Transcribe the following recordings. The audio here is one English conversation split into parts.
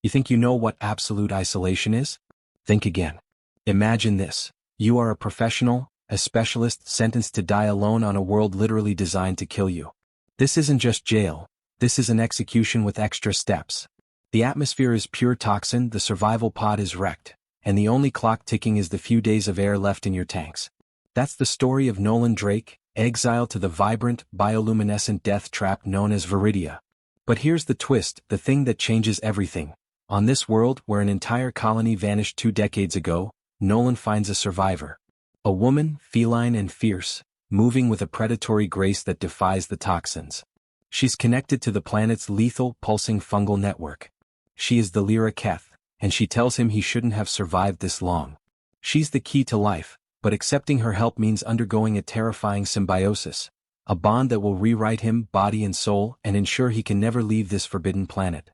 You think you know what absolute isolation is? Think again. Imagine this. You are a professional, a specialist sentenced to die alone on a world literally designed to kill you. This isn't just jail. This is an execution with extra steps. The atmosphere is pure toxin, the survival pod is wrecked, and the only clock ticking is the few days of air left in your tanks. That's the story of Nolan Drake, exiled to the vibrant, bioluminescent death trap known as Vidia. But here's the twist, the thing that changes everything. On this world where an entire colony vanished 2 decades ago, Nolan finds a survivor. A woman, feline and fierce, moving with a predatory grace that defies the toxins. She's connected to the planet's lethal, pulsing fungal network. She is the Lyra Keth, and she tells him he shouldn't have survived this long. She's the key to life, but accepting her help means undergoing a terrifying symbiosis, a bond that will rewrite him body and soul and ensure he can never leave this forbidden planet.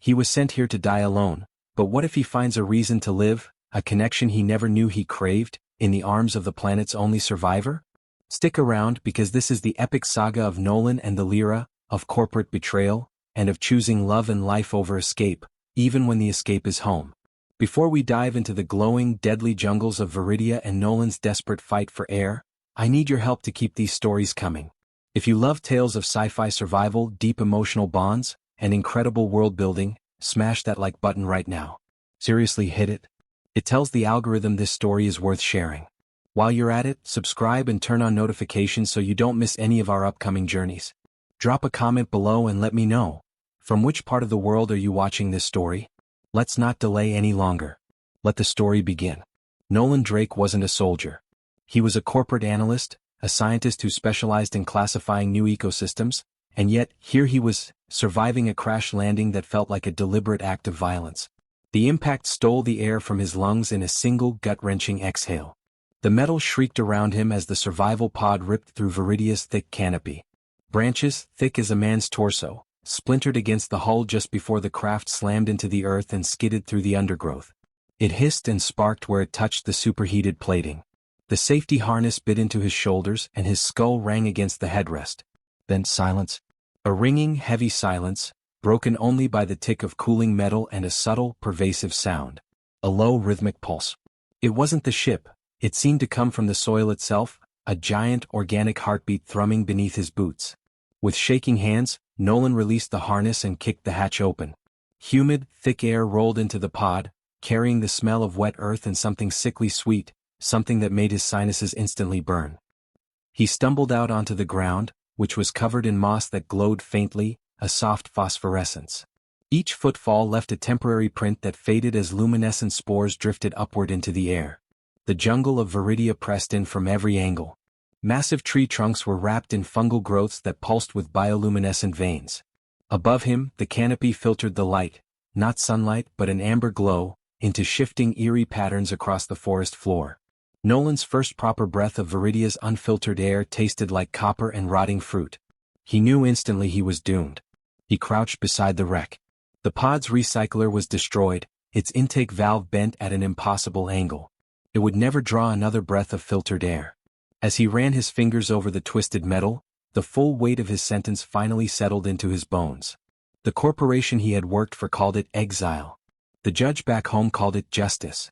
He was sent here to die alone, but what if he finds a reason to live, a connection he never knew he craved, in the arms of the planet's only survivor? Stick around because this is the epic saga of Nolan and the Lyra, of corporate betrayal, and of choosing love and life over escape, even when the escape is home. Before we dive into the glowing, deadly jungles of Vidia and Nolan's desperate fight for air, I need your help to keep these stories coming. If you love tales of sci-fi survival, deep emotional bonds, and incredible world building, smash that like button right now. Seriously, hit it. It tells the algorithm this story is worth sharing. While you're at it, subscribe and turn on notifications so you don't miss any of our upcoming journeys. Drop a comment below and let me know. From which part of the world are you watching this story? Let's not delay any longer. Let the story begin. Nolan Drake wasn't a soldier. He was a corporate analyst, a scientist who specialized in classifying new ecosystems, and yet, here he was, surviving a crash landing that felt like a deliberate act of violence. The impact stole the air from his lungs in a single gut-wrenching exhale. The metal shrieked around him as the survival pod ripped through Vidia's thick canopy. Branches, thick as a man's torso, splintered against the hull just before the craft slammed into the earth and skidded through the undergrowth. It hissed and sparked where it touched the superheated plating. The safety harness bit into his shoulders and his skull rang against the headrest. Then silence. A ringing, heavy silence, broken only by the tick of cooling metal and a subtle, pervasive sound. A low, rhythmic pulse. It wasn't the ship, it seemed to come from the soil itself, a giant, organic heartbeat thrumming beneath his boots. With shaking hands, Nolan released the harness and kicked the hatch open. Humid, thick air rolled into the pod, carrying the smell of wet earth and something sickly sweet, something that made his sinuses instantly burn. He stumbled out onto the ground, which was covered in moss that glowed faintly, a soft phosphorescence. Each footfall left a temporary print that faded as luminescent spores drifted upward into the air. The jungle of Vidia pressed in from every angle. Massive tree trunks were wrapped in fungal growths that pulsed with bioluminescent veins. Above him, the canopy filtered the light, not sunlight but an amber glow, into shifting eerie patterns across the forest floor. Nolan's first proper breath of Vidia's unfiltered air tasted like copper and rotting fruit. He knew instantly he was doomed. He crouched beside the wreck. The pod's recycler was destroyed, its intake valve bent at an impossible angle. It would never draw another breath of filtered air. As he ran his fingers over the twisted metal, the full weight of his sentence finally settled into his bones. The corporation he had worked for called it exile. The judge back home called it justice.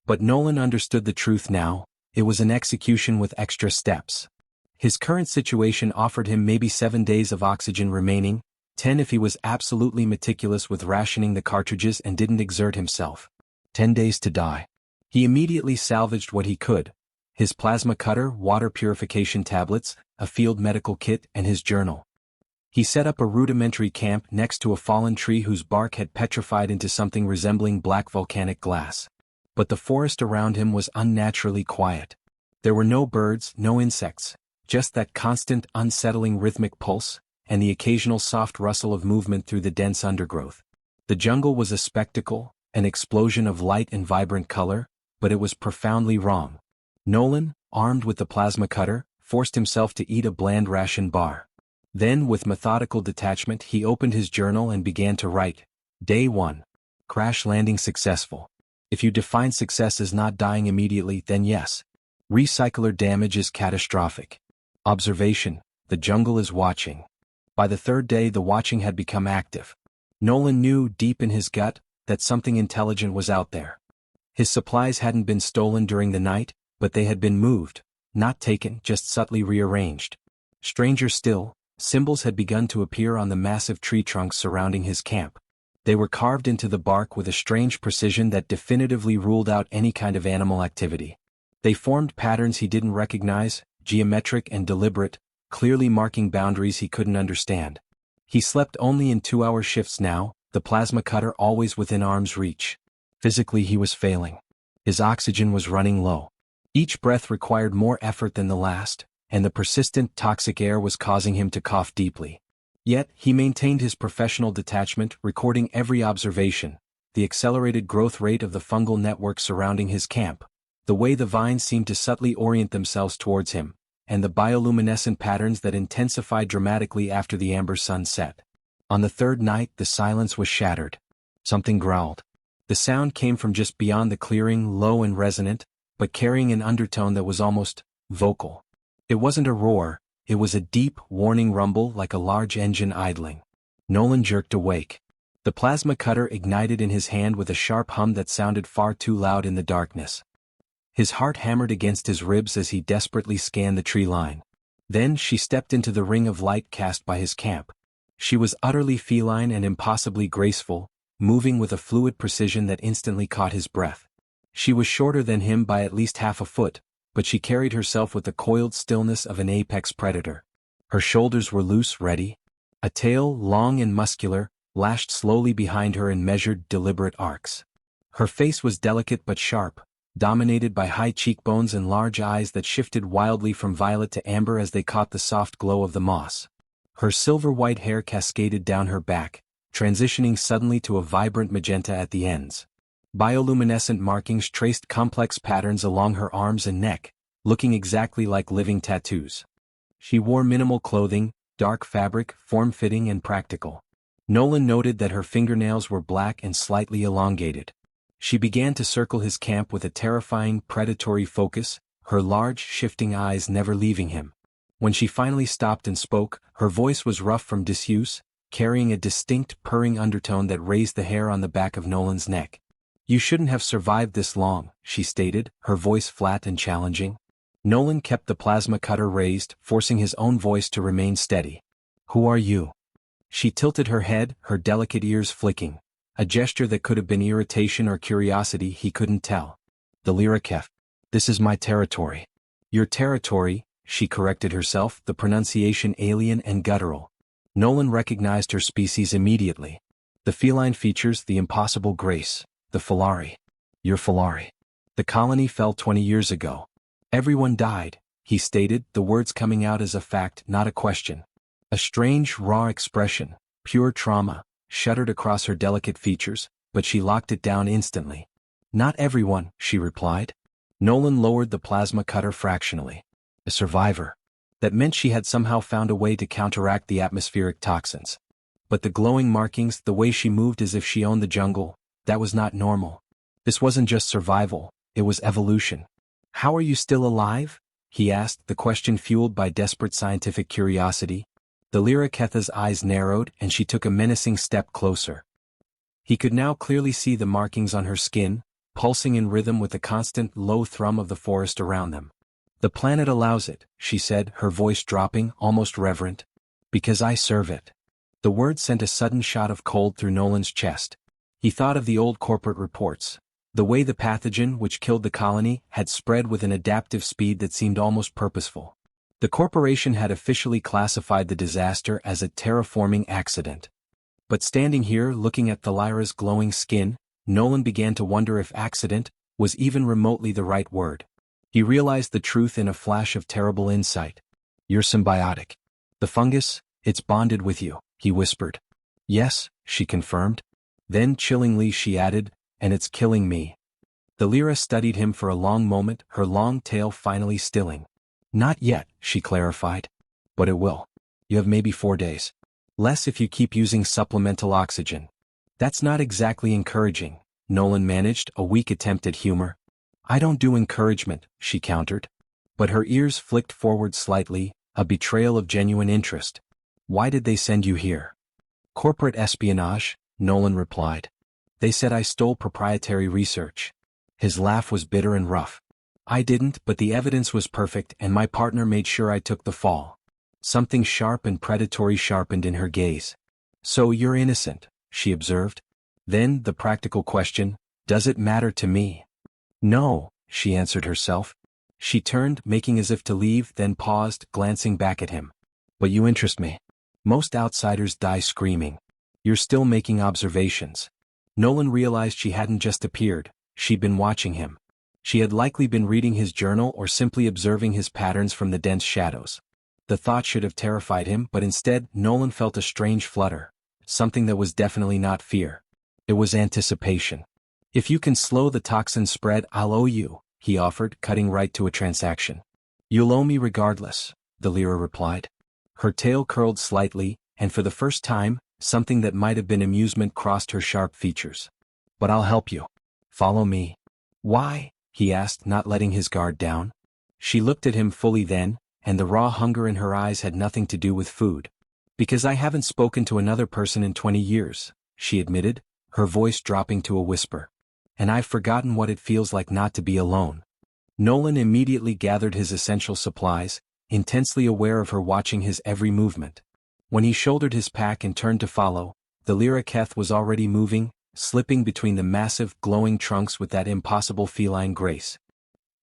But Nolan understood the truth now, it was an execution with extra steps. His current situation offered him maybe 7 days of oxygen remaining, 10 if he was absolutely meticulous with rationing the cartridges and didn't exert himself. 10 days to die. He immediately salvaged what he could. His plasma cutter, water purification tablets, a field medical kit, and his journal. He set up a rudimentary camp next to a fallen tree whose bark had petrified into something resembling black volcanic glass. But the forest around him was unnaturally quiet. There were no birds, no insects, just that constant, unsettling rhythmic pulse, and the occasional soft rustle of movement through the dense undergrowth. The jungle was a spectacle, an explosion of light and vibrant color, but it was profoundly wrong. Nolan, armed with the plasma cutter, forced himself to eat a bland ration bar. Then, with methodical detachment, he opened his journal and began to write. Day 1. Crash landing successful. If you define success as not dying immediately, then yes. Recycler damage is catastrophic. Observation, the jungle is watching. By the 3rd day the watching had become active. Nolan knew deep in his gut, that something intelligent was out there. His supplies hadn't been stolen during the night, but they had been moved, not taken, just subtly rearranged. Stranger still, symbols had begun to appear on the massive tree trunks surrounding his camp. They were carved into the bark with a strange precision that definitively ruled out any kind of animal activity. They formed patterns he didn't recognize, geometric and deliberate, clearly marking boundaries he couldn't understand. He slept only in 2-hour shifts now, the plasma cutter always within arm's reach. Physically he was failing. His oxygen was running low. Each breath required more effort than the last, and the persistent toxic air was causing him to cough deeply. Yet, he maintained his professional detachment, recording every observation, the accelerated growth rate of the fungal network surrounding his camp, the way the vines seemed to subtly orient themselves towards him, and the bioluminescent patterns that intensified dramatically after the amber sun set. On the third night, the silence was shattered. Something growled. The sound came from just beyond the clearing, low and resonant, but carrying an undertone that was almost vocal. It wasn't a roar, it was a deep, warning rumble like a large engine idling. Nolan jerked awake. The plasma cutter ignited in his hand with a sharp hum that sounded far too loud in the darkness. His heart hammered against his ribs as he desperately scanned the tree line. Then she stepped into the ring of light cast by his camp. She was utterly feline and impossibly graceful, moving with a fluid precision that instantly caught his breath. She was shorter than him by at least half a foot, but she carried herself with the coiled stillness of an apex predator. Her shoulders were loose, ready. A tail, long and muscular, lashed slowly behind her in measured, deliberate arcs. Her face was delicate but sharp, dominated by high cheekbones and large eyes that shifted wildly from violet to amber as they caught the soft glow of the moss. Her silver-white hair cascaded down her back, transitioning suddenly to a vibrant magenta at the ends. Bioluminescent markings traced complex patterns along her arms and neck, looking exactly like living tattoos. She wore minimal clothing, dark fabric, form-fitting and practical. Nolan noted that her fingernails were black and slightly elongated. She began to circle his camp with a terrifying, predatory focus, her large, shifting eyes never leaving him. When she finally stopped and spoke, her voice was rough from disuse, carrying a distinct, purring undertone that raised the hair on the back of Nolan's neck. "You shouldn't have survived this long," she stated, her voice flat and challenging. Nolan kept the plasma cutter raised, forcing his own voice to remain steady. "Who are you?" She tilted her head, her delicate ears flicking, a gesture that could have been irritation or curiosity, he couldn't tell. "The Lyraketh. This is my territory." "Your territory," she corrected herself, the pronunciation alien and guttural. Nolan recognized her species immediately. The feline features, the impossible grace, the Falari. "You're Falari. The colony fell 20 years ago. Everyone died," he stated, the words coming out as a fact, not a question. A strange, raw expression, pure trauma, shuddered across her delicate features, but she locked it down instantly. "Not everyone," she replied. Nolan lowered the plasma cutter fractionally. A survivor. That meant she had somehow found a way to counteract the atmospheric toxins. But the glowing markings, the way she moved as if she owned the jungle, that was not normal. This wasn't just survival, it was evolution. "How are you still alive?" he asked, the question fueled by desperate scientific curiosity. The Lyraketha's eyes narrowed and she took a menacing step closer. He could now clearly see the markings on her skin, pulsing in rhythm with the constant, low thrum of the forest around them. "The planet allows it," she said, her voice dropping, almost reverent. "Because I serve it." The word sent a sudden shot of cold through Nolan's chest. He thought of the old corporate reports. The way the pathogen which killed the colony had spread with an adaptive speed that seemed almost purposeful. The corporation had officially classified the disaster as a terraforming accident. But standing here looking at Thalira's glowing skin, Nolan began to wonder if accident was even remotely the right word. He realized the truth in a flash of terrible insight. "You're symbiotic. The fungus, it's bonded with you," he whispered. "Yes," she confirmed. Then chillingly she added, "and it's killing me." The Lyra studied him for a long moment, her long tail finally stilling. "Not yet," she clarified. "But it will. You have maybe 4 days. Less if you keep using supplemental oxygen." "That's not exactly encouraging," Nolan managed, a weak attempt at humor. "I don't do encouragement," she countered. But her ears flicked forward slightly, a betrayal of genuine interest. "Why did they send you here?" "Corporate espionage," Nolan replied. They said I stole proprietary research. His laugh was bitter and rough. I didn't, but the evidence was perfect and my partner made sure I took the fall. Something sharp and predatory sharpened in her gaze. So you're innocent, she observed. Then, the practical question, does it matter to me? No, she answered herself. She turned, making as if to leave, then paused, glancing back at him. But you interest me. Most outsiders die screaming. You're still making observations. Nolan realized she hadn't just appeared, she'd been watching him. She had likely been reading his journal or simply observing his patterns from the dense shadows. The thought should have terrified him, but instead, Nolan felt a strange flutter. Something that was definitely not fear. It was anticipation. If you can slow the toxin spread, I'll owe you, he offered, cutting right to a transaction. You'll owe me regardless, the Lyra replied. Her tail curled slightly, and for the first time, something that might have been amusement crossed her sharp features. But I'll help you. Follow me. Why? He asked, not letting his guard down. She looked at him fully then, and the raw hunger in her eyes had nothing to do with food. Because I haven't spoken to another person in 20 years, she admitted, her voice dropping to a whisper. And I've forgotten what it feels like not to be alone. Nolan immediately gathered his essential supplies, intensely aware of her watching his every movement. When he shouldered his pack and turned to follow, the Lyra Keth was already moving, slipping between the massive, glowing trunks with that impossible feline grace.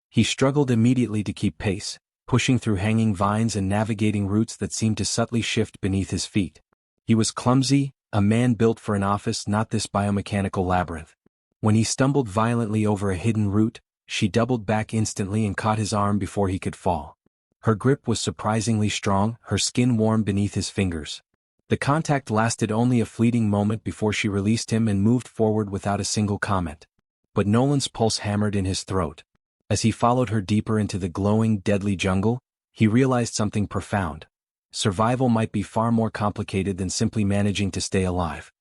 He struggled immediately to keep pace, pushing through hanging vines and navigating routes that seemed to subtly shift beneath his feet. He was clumsy, a man built for an office, not this biomechanical labyrinth. When he stumbled violently over a hidden route, she doubled back instantly and caught his arm before he could fall. Her grip was surprisingly strong, her skin warm beneath his fingers. The contact lasted only a fleeting moment before she released him and moved forward without a single comment. But Nolan's pulse hammered in his throat. As he followed her deeper into the glowing, deadly jungle, he realized something profound. Survival might be far more complicated than simply managing to stay alive.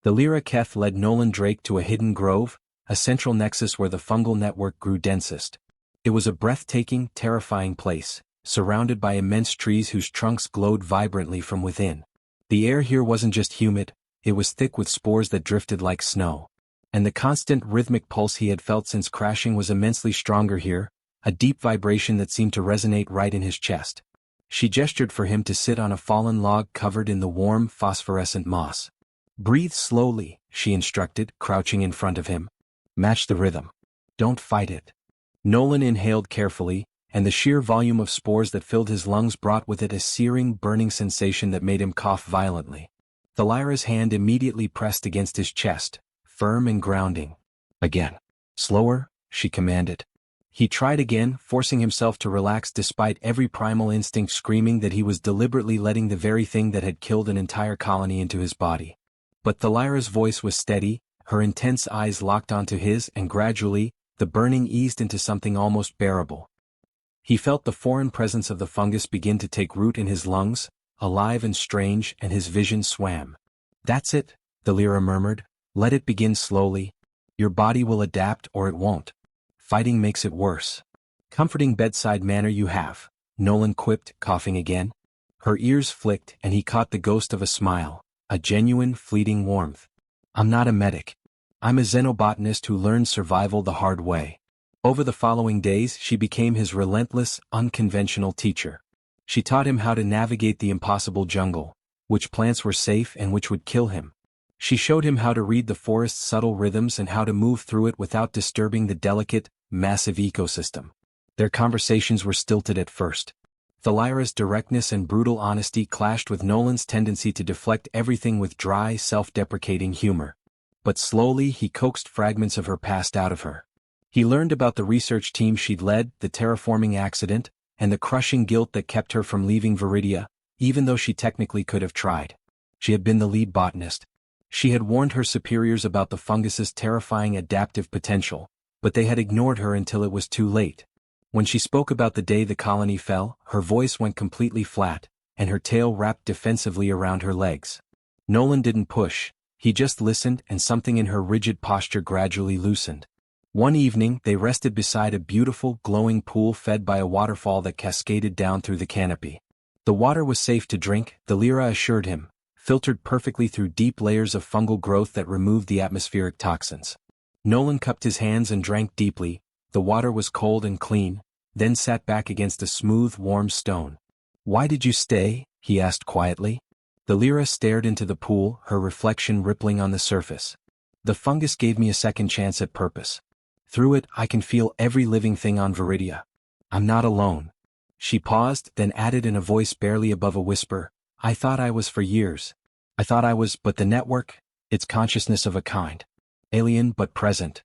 The Lyra Keth led Nolan Drake to a hidden grove, a central nexus where the fungal network grew densest. It was a breathtaking, terrifying place, surrounded by immense trees whose trunks glowed vibrantly from within. The air here wasn't just humid, it was thick with spores that drifted like snow. And the constant rhythmic pulse he had felt since crashing was immensely stronger here, a deep vibration that seemed to resonate right in his chest. She gestured for him to sit on a fallen log covered in the warm, phosphorescent moss. Breathe slowly, she instructed, crouching in front of him. Match the rhythm. Don't fight it. Nolan inhaled carefully, and the sheer volume of spores that filled his lungs brought with it a searing, burning sensation that made him cough violently. The Lyra's hand immediately pressed against his chest, firm and grounding. Again. Slower, she commanded. He tried again, forcing himself to relax despite every primal instinct screaming that he was deliberately letting the very thing that had killed an entire colony into his body. But the Lyra's voice was steady, her intense eyes locked onto his, and gradually, the burning eased into something almost bearable. He felt the foreign presence of the fungus begin to take root in his lungs, alive and strange, and his vision swam. That's it, the Lyra murmured. Let it begin slowly. Your body will adapt or it won't. Fighting makes it worse. Comforting bedside manner you have, Nolan quipped, coughing again. Her ears flicked and he caught the ghost of a smile, a genuine, fleeting warmth. I'm not a medic. I'm a xenobotanist who learned survival the hard way. Over the following days she became his relentless, unconventional teacher. She taught him how to navigate the impossible jungle, which plants were safe and which would kill him. She showed him how to read the forest's subtle rhythms and how to move through it without disturbing the delicate, massive ecosystem. Their conversations were stilted at first. The Lyra's directness and brutal honesty clashed with Nolan's tendency to deflect everything with dry, self-deprecating humor. But slowly he coaxed fragments of her past out of her. He learned about the research team she'd led, the terraforming accident, and the crushing guilt that kept her from leaving Vidia, even though she technically could have tried. She had been the lead botanist. She had warned her superiors about the fungus's terrifying adaptive potential, but they had ignored her until it was too late. When she spoke about the day the colony fell, her voice went completely flat, and her tail wrapped defensively around her legs. Nolan didn't push, he just listened, and something in her rigid posture gradually loosened. One evening they rested beside a beautiful, glowing pool fed by a waterfall that cascaded down through the canopy. The water was safe to drink, the Lyra assured him, filtered perfectly through deep layers of fungal growth that removed the atmospheric toxins. Nolan cupped his hands and drank deeply. The water was cold and clean, then sat back against a smooth, warm stone. "Why did you stay?" he asked quietly. The Lyra stared into the pool, her reflection rippling on the surface. "The fungus gave me a second chance at purpose. Through it, I can feel every living thing on Vidia. I'm not alone." She paused, then added in a voice barely above a whisper, "I thought I was for years. I thought I was, but the network, it's consciousness of a kind. Alien but present."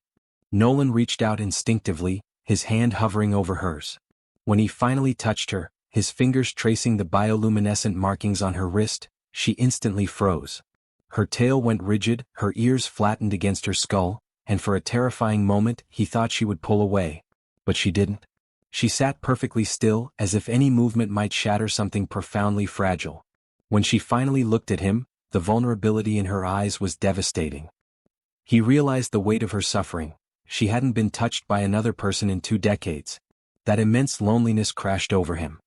Nolan reached out instinctively, his hand hovering over hers. When he finally touched her, his fingers tracing the bioluminescent markings on her wrist, she instantly froze. Her tail went rigid, her ears flattened against her skull, and for a terrifying moment he thought she would pull away. But she didn't. She sat perfectly still, as if any movement might shatter something profoundly fragile. When she finally looked at him, the vulnerability in her eyes was devastating. He realized the weight of her suffering. She hadn't been touched by another person in 2 decades. That immense loneliness crashed over him.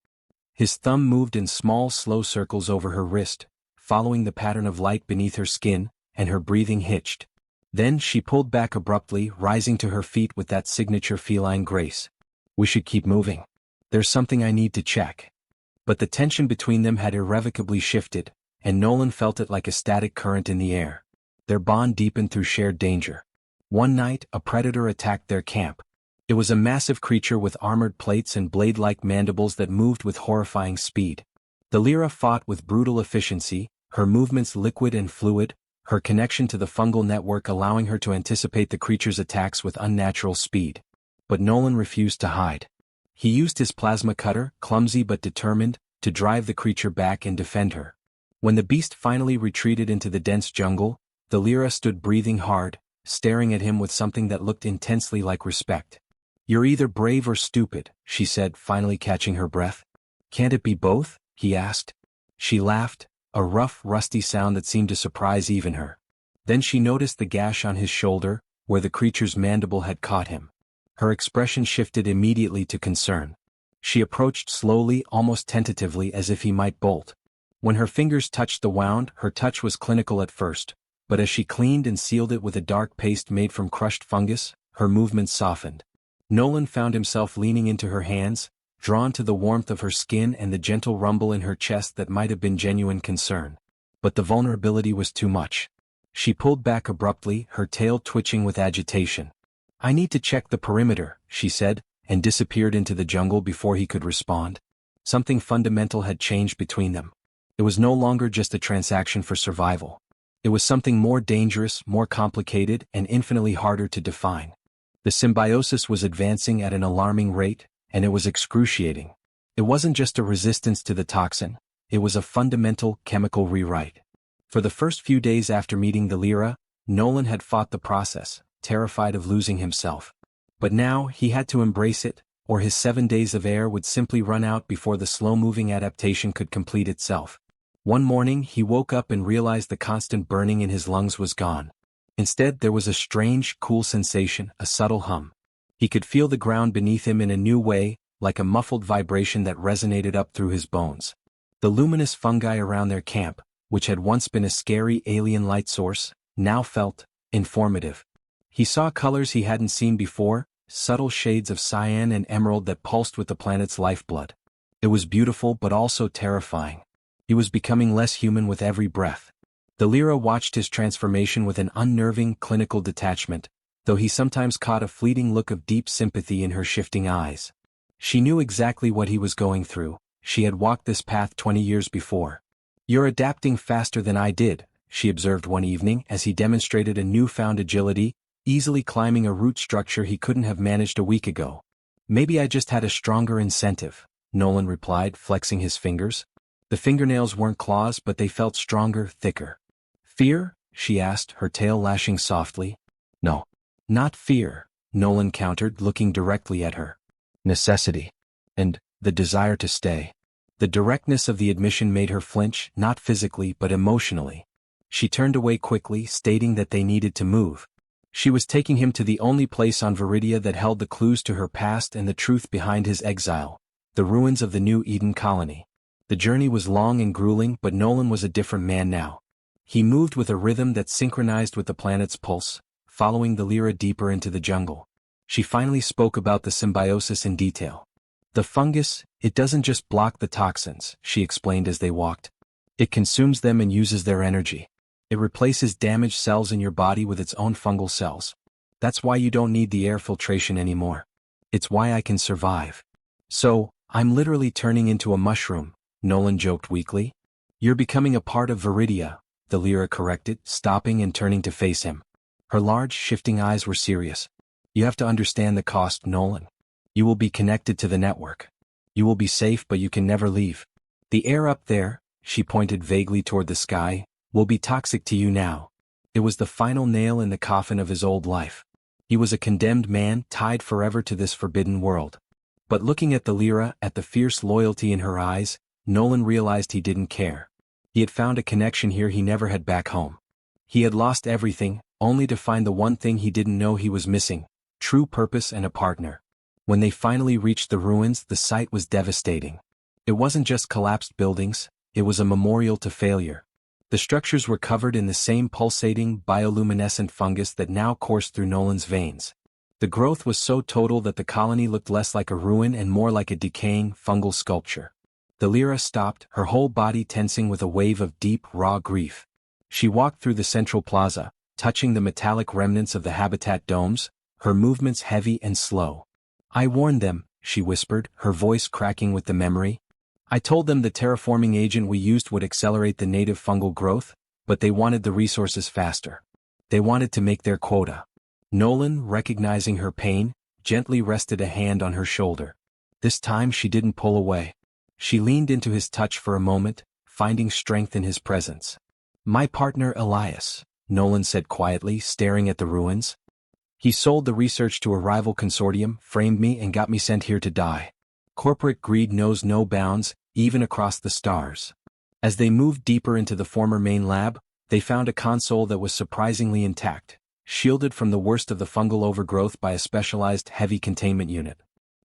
His thumb moved in small, slow circles over her wrist, following the pattern of light beneath her skin, and her breathing hitched. Then she pulled back abruptly, rising to her feet with that signature feline grace. "We should keep moving. There's something I need to check." But the tension between them had irrevocably shifted, and Nolan felt it like a static current in the air. Their bond deepened through shared danger. One night, a predator attacked their camp. It was a massive creature with armored plates and blade-like mandibles that moved with horrifying speed. The Lyra fought with brutal efficiency, her movements liquid and fluid, her connection to the fungal network allowing her to anticipate the creature's attacks with unnatural speed. But Nolan refused to hide. He used his plasma cutter, clumsy but determined, to drive the creature back and defend her. When the beast finally retreated into the dense jungle, the Lyra stood breathing hard, staring at him with something that looked intensely like respect. "You're either brave or stupid," she said, finally catching her breath. "Can't it be both?" he asked. She laughed, a rough, rusty sound that seemed to surprise even her. Then she noticed the gash on his shoulder, where the creature's mandible had caught him. Her expression shifted immediately to concern. She approached slowly, almost tentatively, as if he might bolt. When her fingers touched the wound, her touch was clinical at first, but as she cleaned and sealed it with a dark paste made from crushed fungus, her movements softened. Nolan found himself leaning into her hands, drawn to the warmth of her skin and the gentle rumble in her chest that might have been genuine concern. But the vulnerability was too much. She pulled back abruptly, her tail twitching with agitation. "I need to check the perimeter," she said, and disappeared into the jungle before he could respond. Something fundamental had changed between them. It was no longer just a transaction for survival. It was something more dangerous, more complicated, and infinitely harder to define. The symbiosis was advancing at an alarming rate, and it was excruciating. It wasn't just a resistance to the toxin, it was a fundamental chemical rewrite. For the first few days after meeting the Lyra, Nolan had fought the process, terrified of losing himself. But now he had to embrace it, or his 7 days of air would simply run out before the slow-moving adaptation could complete itself. One morning he woke up and realized the constant burning in his lungs was gone. Instead there was a strange, cool sensation, a subtle hum. He could feel the ground beneath him in a new way, like a muffled vibration that resonated up through his bones. The luminous fungi around their camp, which had once been a scary alien light source, now felt informative. He saw colors he hadn't seen before, subtle shades of cyan and emerald that pulsed with the planet's lifeblood. It was beautiful but also terrifying. He was becoming less human with every breath. The Lyra watched his transformation with an unnerving, clinical detachment, though he sometimes caught a fleeting look of deep sympathy in her shifting eyes. She knew exactly what he was going through. She had walked this path 20 years before. "You're adapting faster than I did," she observed one evening as he demonstrated a newfound agility, easily climbing a root structure he couldn't have managed a week ago. "Maybe I just had a stronger incentive," Nolan replied, flexing his fingers. The fingernails weren't claws, but they felt stronger, thicker. "Fear?" she asked, her tail lashing softly. "No. Not fear," Nolan countered, looking directly at her. "Necessity. And the desire to stay." The directness of the admission made her flinch, not physically but emotionally. She turned away quickly, stating that they needed to move. She was taking him to the only place on Vidia that held the clues to her past and the truth behind his exile, the ruins of the New Eden colony. The journey was long and grueling, but Nolan was a different man now. He moved with a rhythm that synchronized with the planet's pulse, following the Lyra deeper into the jungle. She finally spoke about the symbiosis in detail. The fungus, it doesn't just block the toxins, she explained as they walked. It consumes them and uses their energy. It replaces damaged cells in your body with its own fungal cells. That's why you don't need the air filtration anymore. It's why I can survive. So, I'm literally turning into a mushroom, Nolan joked weakly. You're becoming a part of Vidia, the Lyra corrected, stopping and turning to face him. Her large, shifting eyes were serious. You have to understand the cost, Nolan. You will be connected to the network. You will be safe, but you can never leave. The air up there, she pointed vaguely toward the sky, will be toxic to you now. It was the final nail in the coffin of his old life. He was a condemned man, tied forever to this forbidden world. But looking at the Lyra, at the fierce loyalty in her eyes, Nolan realized he didn't care. He had found a connection here he never had back home. He had lost everything, only to find the one thing he didn't know he was missing: true purpose and a partner. When they finally reached the ruins, the sight was devastating. It wasn't just collapsed buildings, it was a memorial to failure. The structures were covered in the same pulsating, bioluminescent fungus that now coursed through Nolan's veins. The growth was so total that the colony looked less like a ruin and more like a decaying, fungal sculpture. The Lyra stopped, her whole body tensing with a wave of deep, raw grief. She walked through the central plaza, touching the metallic remnants of the habitat domes, her movements heavy and slow. I warned them, she whispered, her voice cracking with the memory. I told them the terraforming agent we used would accelerate the native fungal growth, but they wanted the resources faster. They wanted to make their quota. Nolan, recognizing her pain, gently rested a hand on her shoulder. This time she didn't pull away. She leaned into his touch for a moment, finding strength in his presence. My partner Elias, Nolan said quietly, staring at the ruins. He sold the research to a rival consortium, framed me and got me sent here to die. Corporate greed knows no bounds, even across the stars. As they moved deeper into the former main lab, they found a console that was surprisingly intact, shielded from the worst of the fungal overgrowth by a specialized heavy containment unit.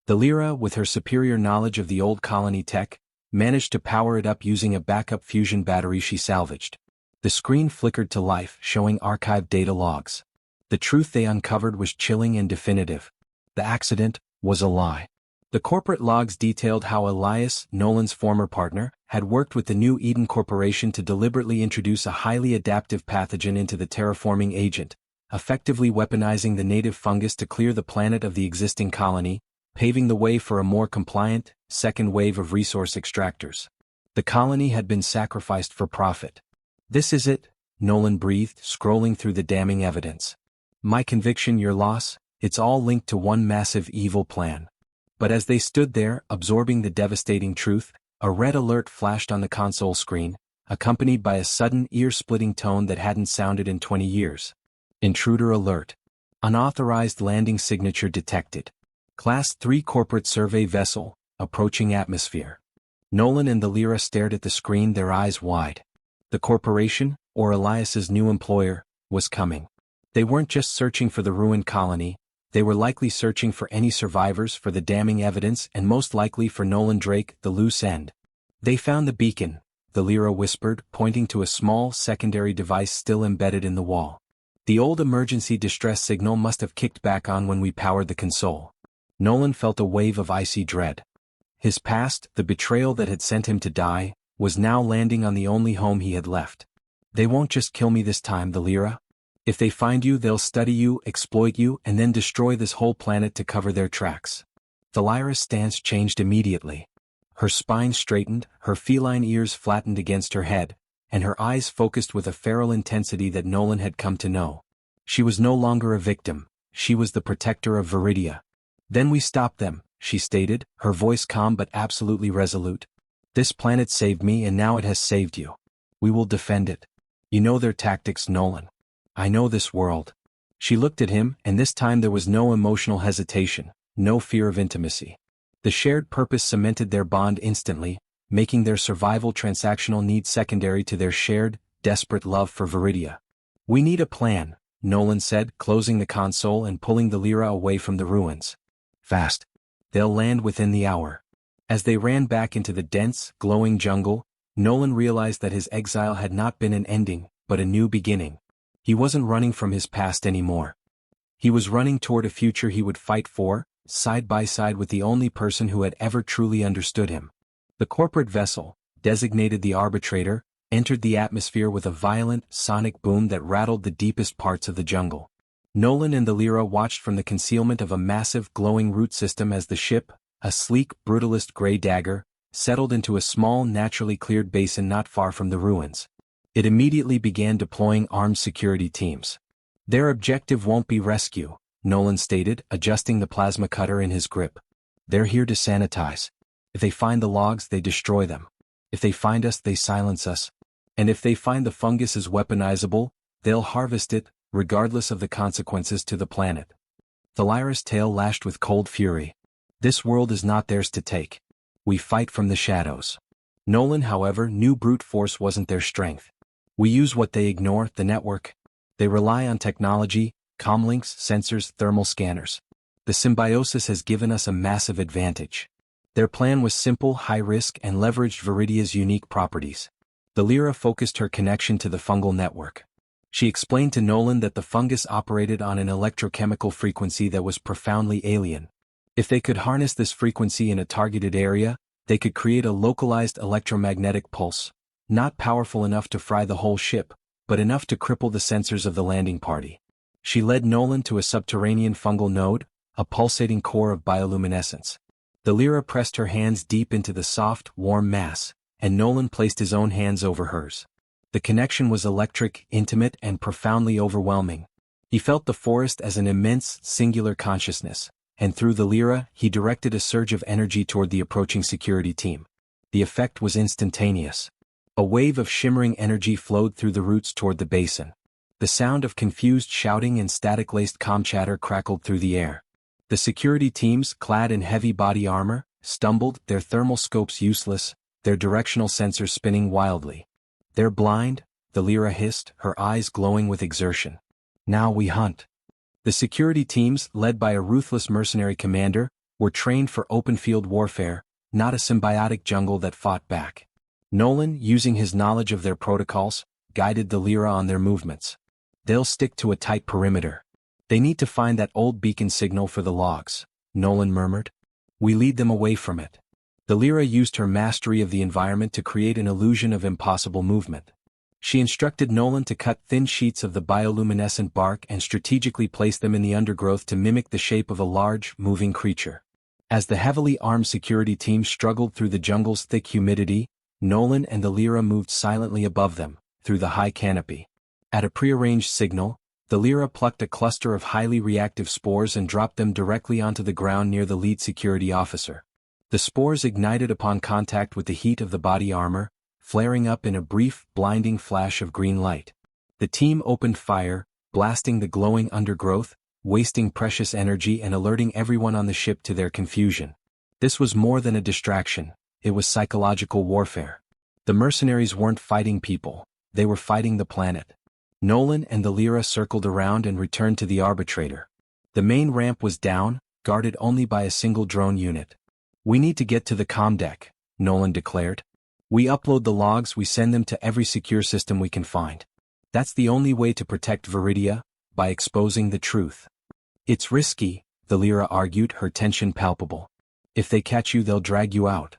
The Lyra, with her superior knowledge of the old colony tech, managed to power it up using a backup fusion battery she salvaged. The screen flickered to life, showing archived data logs. The truth they uncovered was chilling and definitive. The accident was a lie. The corporate logs detailed how Elias, Nolan's former partner, had worked with the New Eden Corporation to deliberately introduce a highly adaptive pathogen into the terraforming agent, effectively weaponizing the native fungus to clear the planet of the existing colony, paving the way for a more compliant, second wave of resource extractors. The colony had been sacrificed for profit. This is it, Nolan breathed, scrolling through the damning evidence. My conviction, your loss, it's all linked to one massive evil plan. But as they stood there, absorbing the devastating truth, a red alert flashed on the console screen, accompanied by a sudden ear-splitting tone that hadn't sounded in 20 years. Intruder alert. Unauthorized landing signature detected. Class 3 corporate survey vessel, approaching atmosphere. Nolan and the Lyra stared at the screen, their eyes wide. The corporation, or Elias's new employer, was coming. They weren't just searching for the ruined colony, they were likely searching for any survivors, for the damning evidence, and most likely for Nolan Drake, the loose end. They found the beacon, the Lyra whispered, pointing to a small secondary device still embedded in the wall. The old emergency distress signal must have kicked back on when we powered the console. Nolan felt a wave of icy dread. His past, the betrayal that had sent him to die, was now landing on the only home he had left. They won't just kill me this time, the Lyra. If they find you, they'll study you, exploit you, and then destroy this whole planet to cover their tracks. The Lyra's stance changed immediately. Her spine straightened, her feline ears flattened against her head, and her eyes focused with a feral intensity that Nolan had come to know. She was no longer a victim, she was the protector of Vidia. Then we stopped them, she stated, her voice calm but absolutely resolute. This planet saved me and now it has saved you. We will defend it. You know their tactics, Nolan. I know this world. She looked at him, and this time there was no emotional hesitation, no fear of intimacy. The shared purpose cemented their bond instantly, making their survival transactional need secondary to their shared, desperate love for Vidia. We need a plan, Nolan said, closing the console and pulling the Lyra away from the ruins. Fast. They'll land within the hour. As they ran back into the dense, glowing jungle, Nolan realized that his exile had not been an ending, but a new beginning. He wasn't running from his past anymore. He was running toward a future he would fight for, side by side with the only person who had ever truly understood him. The corporate vessel, designated the Arbitrator, entered the atmosphere with a violent, sonic boom that rattled the deepest parts of the jungle. Nolan and the Lyra watched from the concealment of a massive, glowing root system as the ship, a sleek, brutalist gray dagger, settled into a small, naturally cleared basin not far from the ruins. It immediately began deploying armed security teams. Their objective won't be rescue, Nolan stated, adjusting the plasma cutter in his grip. They're here to sanitize. If they find the logs, they destroy them. If they find us, they silence us. And if they find the fungus is weaponizable, they'll harvest it, regardless of the consequences to the planet. The Lyra's tail lashed with cold fury. This world is not theirs to take. We fight from the shadows. Nolan, however, knew brute force wasn't their strength. We use what they ignore, the network. They rely on technology, comlinks, sensors, thermal scanners. The symbiosis has given us a massive advantage. Their plan was simple, high-risk, and leveraged Vidia's unique properties. The Lyra focused her connection to the fungal network. She explained to Nolan that the fungus operated on an electrochemical frequency that was profoundly alien. If they could harness this frequency in a targeted area, they could create a localized electromagnetic pulse, not powerful enough to fry the whole ship, but enough to cripple the sensors of the landing party. She led Nolan to a subterranean fungal node, a pulsating core of bioluminescence. The Lyra pressed her hands deep into the soft, warm mass, and Nolan placed his own hands over hers. The connection was electric, intimate, and profoundly overwhelming. He felt the forest as an immense, singular consciousness, and through the Lyra, he directed a surge of energy toward the approaching security team. The effect was instantaneous. A wave of shimmering energy flowed through the roots toward the basin. The sound of confused shouting and static-laced comm chatter crackled through the air. The security teams, clad in heavy body armor, stumbled, their thermal scopes useless, their directional sensors spinning wildly. "They're blind," the Lyra hissed, her eyes glowing with exertion. "Now we hunt." The security teams, led by a ruthless mercenary commander, were trained for open-field warfare, not a symbiotic jungle that fought back. Nolan, using his knowledge of their protocols, guided the Lyra on their movements. "They'll stick to a tight perimeter. They need to find that old beacon signal for the logs," Nolan murmured. "We lead them away from it." The Lyra used her mastery of the environment to create an illusion of impossible movement. She instructed Nolan to cut thin sheets of the bioluminescent bark and strategically place them in the undergrowth to mimic the shape of a large, moving creature. As the heavily armed security team struggled through the jungle's thick humidity, Nolan and the Lyra moved silently above them, through the high canopy. At a prearranged signal, the Lyra plucked a cluster of highly reactive spores and dropped them directly onto the ground near the lead security officer. The spores ignited upon contact with the heat of the body armor, flaring up in a brief, blinding flash of green light. The team opened fire, blasting the glowing undergrowth, wasting precious energy and alerting everyone on the ship to their confusion. This was more than a distraction, it was psychological warfare. The mercenaries weren't fighting people, they were fighting the planet. Nolan and the Lyra circled around and returned to the Arbitrator. The main ramp was down, guarded only by a single drone unit. "We need to get to the comm deck," Nolan declared. "We upload the logs, we send them to every secure system we can find. That's the only way to protect Vidia, by exposing the truth." "It's risky," the Lyra argued, her tension palpable. "If they catch you, they'll drag you out."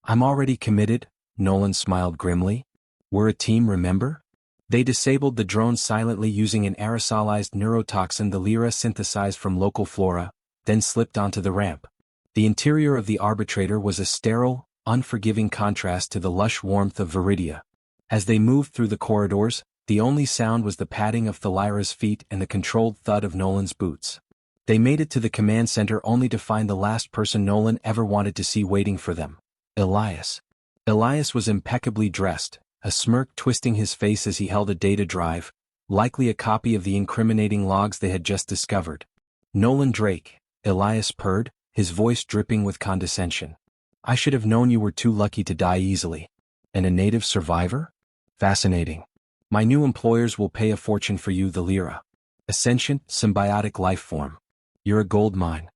"I'm already committed," Nolan smiled grimly. "We're a team, remember?" They disabled the drone silently using an aerosolized neurotoxin the Lyra synthesized from local flora, then slipped onto the ramp. The interior of the Arbitrator was a sterile, unforgiving contrast to the lush warmth of Vidia. As they moved through the corridors, the only sound was the padding of the Lyra's feet and the controlled thud of Nolan's boots. They made it to the command center only to find the last person Nolan ever wanted to see waiting for them: Elias. Elias was impeccably dressed, a smirk twisting his face as he held a data drive, likely a copy of the incriminating logs they had just discovered. "Nolan Drake," Elias purred, his voice dripping with condescension. "I should have known you were too lucky to die easily. And a native survivor? Fascinating. My new employers will pay a fortune for you, the Lyra. A sentient, symbiotic life form. You're a gold mine."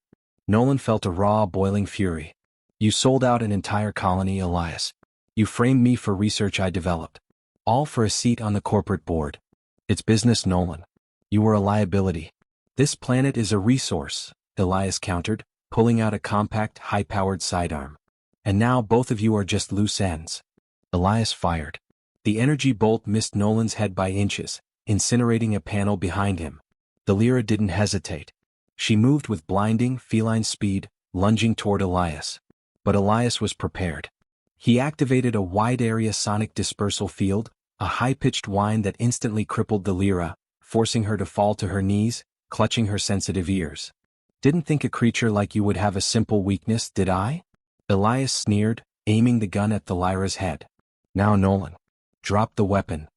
Nolan felt a raw, boiling fury. You sold out an entire colony, Elias. You framed me for research I developed. All for a seat on the corporate board. It's business, Nolan. You were a liability. This planet is a resource, Elias countered, pulling out a compact, high-powered sidearm. And now both of you are just loose ends. Elias fired. The energy bolt missed Nolan's head by inches, incinerating a panel behind him. The Lyra didn't hesitate. She moved with blinding, feline speed, lunging toward Elias. But Elias was prepared. He activated a wide-area sonic dispersal field, a high-pitched whine that instantly crippled the Lyra, forcing her to fall to her knees, clutching her sensitive ears. Didn't think a creature like you would have a simple weakness, did I? Elias sneered, aiming the gun at the Lyra's head. Now Nolan. Drop the weapon.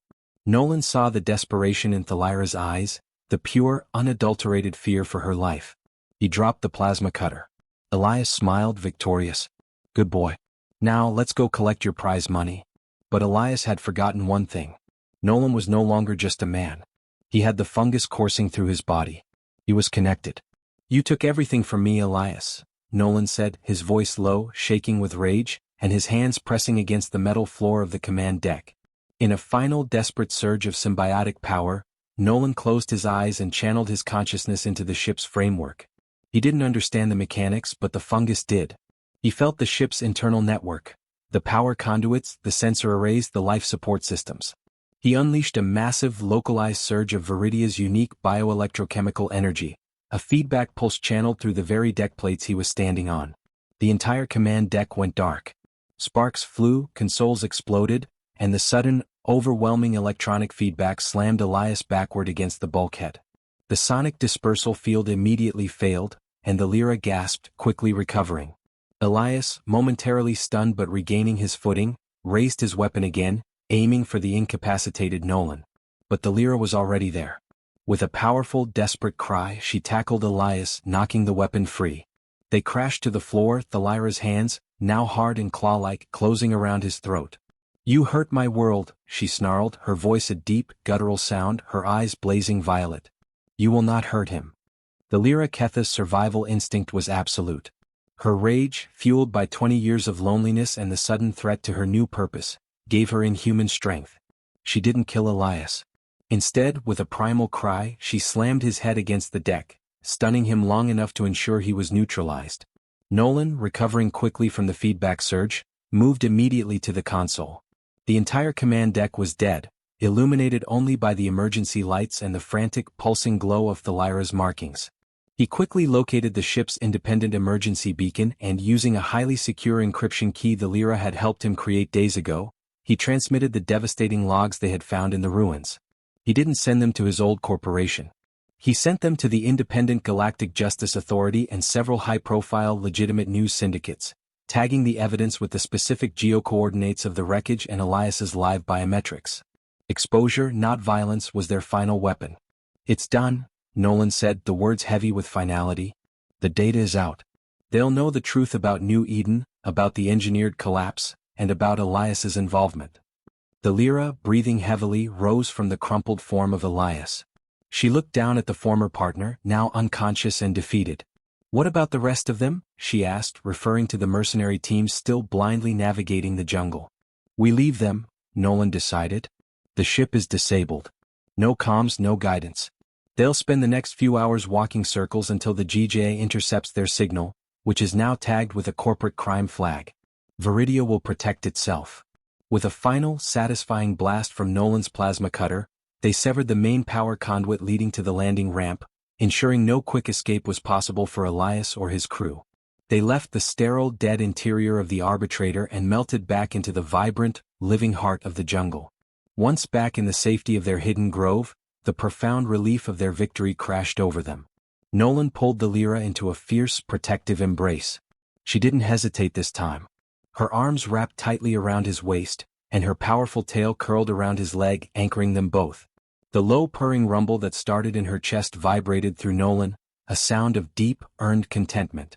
Nolan saw the desperation in Thalira's eyes, the pure, unadulterated fear for her life. He dropped the plasma cutter. Elias smiled, victorious. Good boy. Now let's go collect your prize money. But Elias had forgotten one thing. Nolan was no longer just a man. He had the fungus coursing through his body. He was connected. You took everything from me, Elias, Nolan said, his voice low, shaking with rage, and his hands pressing against the metal floor of the command deck. In a final desperate surge of symbiotic power, Nolan closed his eyes and channeled his consciousness into the ship's framework. He didn't understand the mechanics, but the fungus did. He felt the ship's internal network, the power conduits, the sensor arrays, the life support systems. He unleashed a massive, localized surge of Vidia's unique bioelectrochemical energy, a feedback pulse channeled through the very deck plates he was standing on. The entire command deck went dark. Sparks flew, consoles exploded, and the sudden, overwhelming electronic feedback slammed Elias backward against the bulkhead. The sonic dispersal field immediately failed, and the Lyra gasped, quickly recovering. Elias, momentarily stunned but regaining his footing, raised his weapon again, aiming for the incapacitated Nolan. But the Lyra was already there. With a powerful, desperate cry, she tackled Elias, knocking the weapon free. They crashed to the floor, the Lyra's hands, now hard and claw-like, closing around his throat. You hurt my world, she snarled, her voice a deep, guttural sound, her eyes blazing violet. You will not hurt him. The Lyra Ketha's survival instinct was absolute. Her rage, fueled by 20 years of loneliness and the sudden threat to her new purpose, gave her inhuman strength. She didn't kill Elias. Instead, with a primal cry, she slammed his head against the deck, stunning him long enough to ensure he was neutralized. Nolan, recovering quickly from the feedback surge, moved immediately to the console. The entire command deck was dead, illuminated only by the emergency lights and the frantic, pulsing glow of the Lyra's markings. He quickly located the ship's independent emergency beacon and, using a highly secure encryption key the Lyra had helped him create days ago, he transmitted the devastating logs they had found in the ruins. He didn't send them to his old corporation. He sent them to the Independent Galactic Justice Authority and several high-profile legitimate news syndicates, tagging the evidence with the specific geocoordinates of the wreckage and Elias's live biometrics. Exposure, not violence, was their final weapon. It's done, Nolan said, the words heavy with finality. The data is out. They'll know the truth about New Eden, about the engineered collapse, and about Elias's involvement. The Lyra, breathing heavily, rose from the crumpled form of Elias. She looked down at the former partner, now unconscious and defeated. What about the rest of them? She asked, referring to the mercenary teams still blindly navigating the jungle. We leave them, Nolan decided. The ship is disabled. No comms, no guidance. They'll spend the next few hours walking circles until the GJ intercepts their signal, which is now tagged with a corporate crime flag. Vidia will protect itself. With a final, satisfying blast from Nolan's plasma cutter, they severed the main power conduit leading to the landing ramp, ensuring no quick escape was possible for Elias or his crew. They left the sterile, dead interior of the arbitrator and melted back into the vibrant, living heart of the jungle. Once back in the safety of their hidden grove, the profound relief of their victory crashed over them. Nolan pulled the Lyra into a fierce, protective embrace. She didn't hesitate this time. Her arms wrapped tightly around his waist, and her powerful tail curled around his leg, anchoring them both. The low purring rumble that started in her chest vibrated through Nolan, a sound of deep, earned contentment.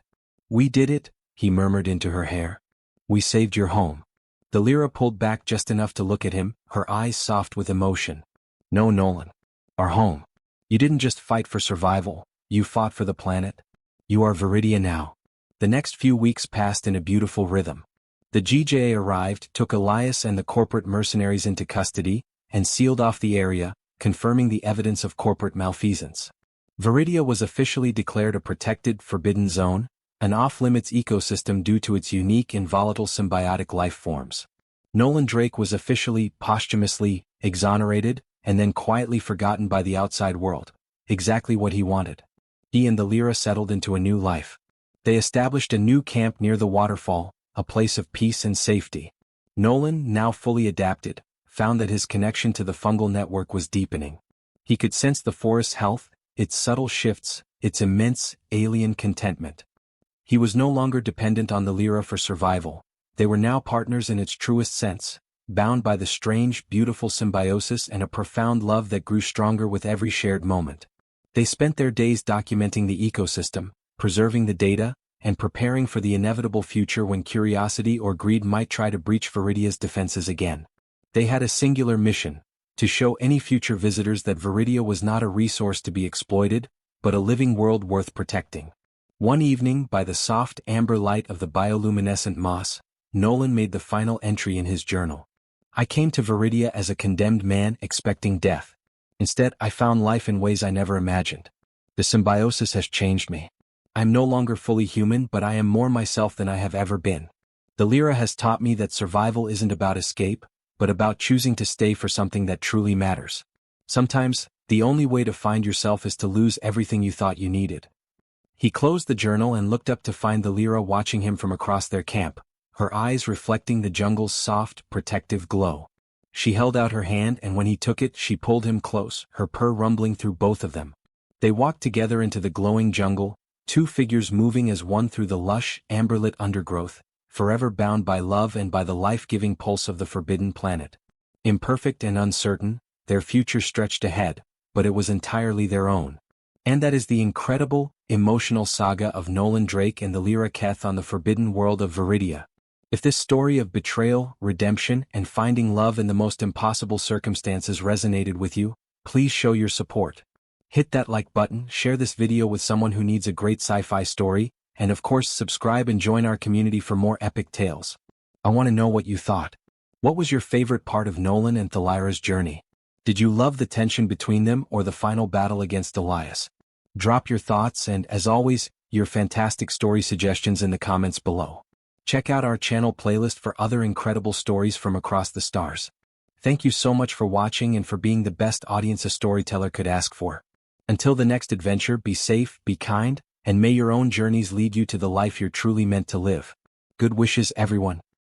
We did it, he murmured into her hair. We saved your home. The Lyra pulled back just enough to look at him, her eyes soft with emotion. No, Nolan. Our home. You didn't just fight for survival, you fought for the planet. You are Vidia now. The next few weeks passed in a beautiful rhythm. The GJ arrived, took Elias and the corporate mercenaries into custody, and sealed off the area, confirming the evidence of corporate malfeasance. Vidia was officially declared a protected, forbidden zone, an off-limits ecosystem due to its unique and volatile symbiotic life forms. Nolan Drake was officially, posthumously, exonerated, and then quietly forgotten by the outside world. Exactly what he wanted. He and the Lyra settled into a new life. They established a new camp near the waterfall, a place of peace and safety. Nolan, now fully adapted, found that his connection to the fungal network was deepening. He could sense the forest's health, its subtle shifts, its immense, alien contentment. He was no longer dependent on the Lyra for survival. They were now partners in its truest sense, bound by the strange, beautiful symbiosis and a profound love that grew stronger with every shared moment. They spent their days documenting the ecosystem, preserving the data, and preparing for the inevitable future when curiosity or greed might try to breach Vidia's defenses again. They had a singular mission: to show any future visitors that Vidia was not a resource to be exploited, but a living world worth protecting. One evening, by the soft amber light of the bioluminescent moss, Nolan made the final entry in his journal. I came to Vidia as a condemned man expecting death. Instead, I found life in ways I never imagined. The symbiosis has changed me. I am no longer fully human, but I am more myself than I have ever been. The Lyra has taught me that survival isn't about escape, but about choosing to stay for something that truly matters. Sometimes, the only way to find yourself is to lose everything you thought you needed. He closed the journal and looked up to find the Lyra watching him from across their camp, her eyes reflecting the jungle's soft, protective glow. She held out her hand, and when he took it, she pulled him close, her purr rumbling through both of them. They walked together into the glowing jungle, two figures moving as one through the lush, amber-lit undergrowth, forever bound by love and by the life-giving pulse of the forbidden planet. Imperfect and uncertain, their future stretched ahead, but it was entirely their own. And that is the incredible, emotional saga of Nolan Drake and the Lyra Keth on the forbidden world of Vidia. If this story of betrayal, redemption, and finding love in the most impossible circumstances resonated with you, please show your support. Hit that like button, share this video with someone who needs a great sci-fi story, and of course subscribe and join our community for more epic tales. I want to know what you thought. What was your favorite part of Nolan and Thalira's journey? Did you love the tension between them or the final battle against Elias? Drop your thoughts and, as always, your fantastic story suggestions in the comments below. Check out our channel playlist for other incredible stories from across the stars. Thank you so much for watching and for being the best audience a storyteller could ask for. Until the next adventure, be safe, be kind, and may your own journeys lead you to the life you're truly meant to live. Good wishes, everyone.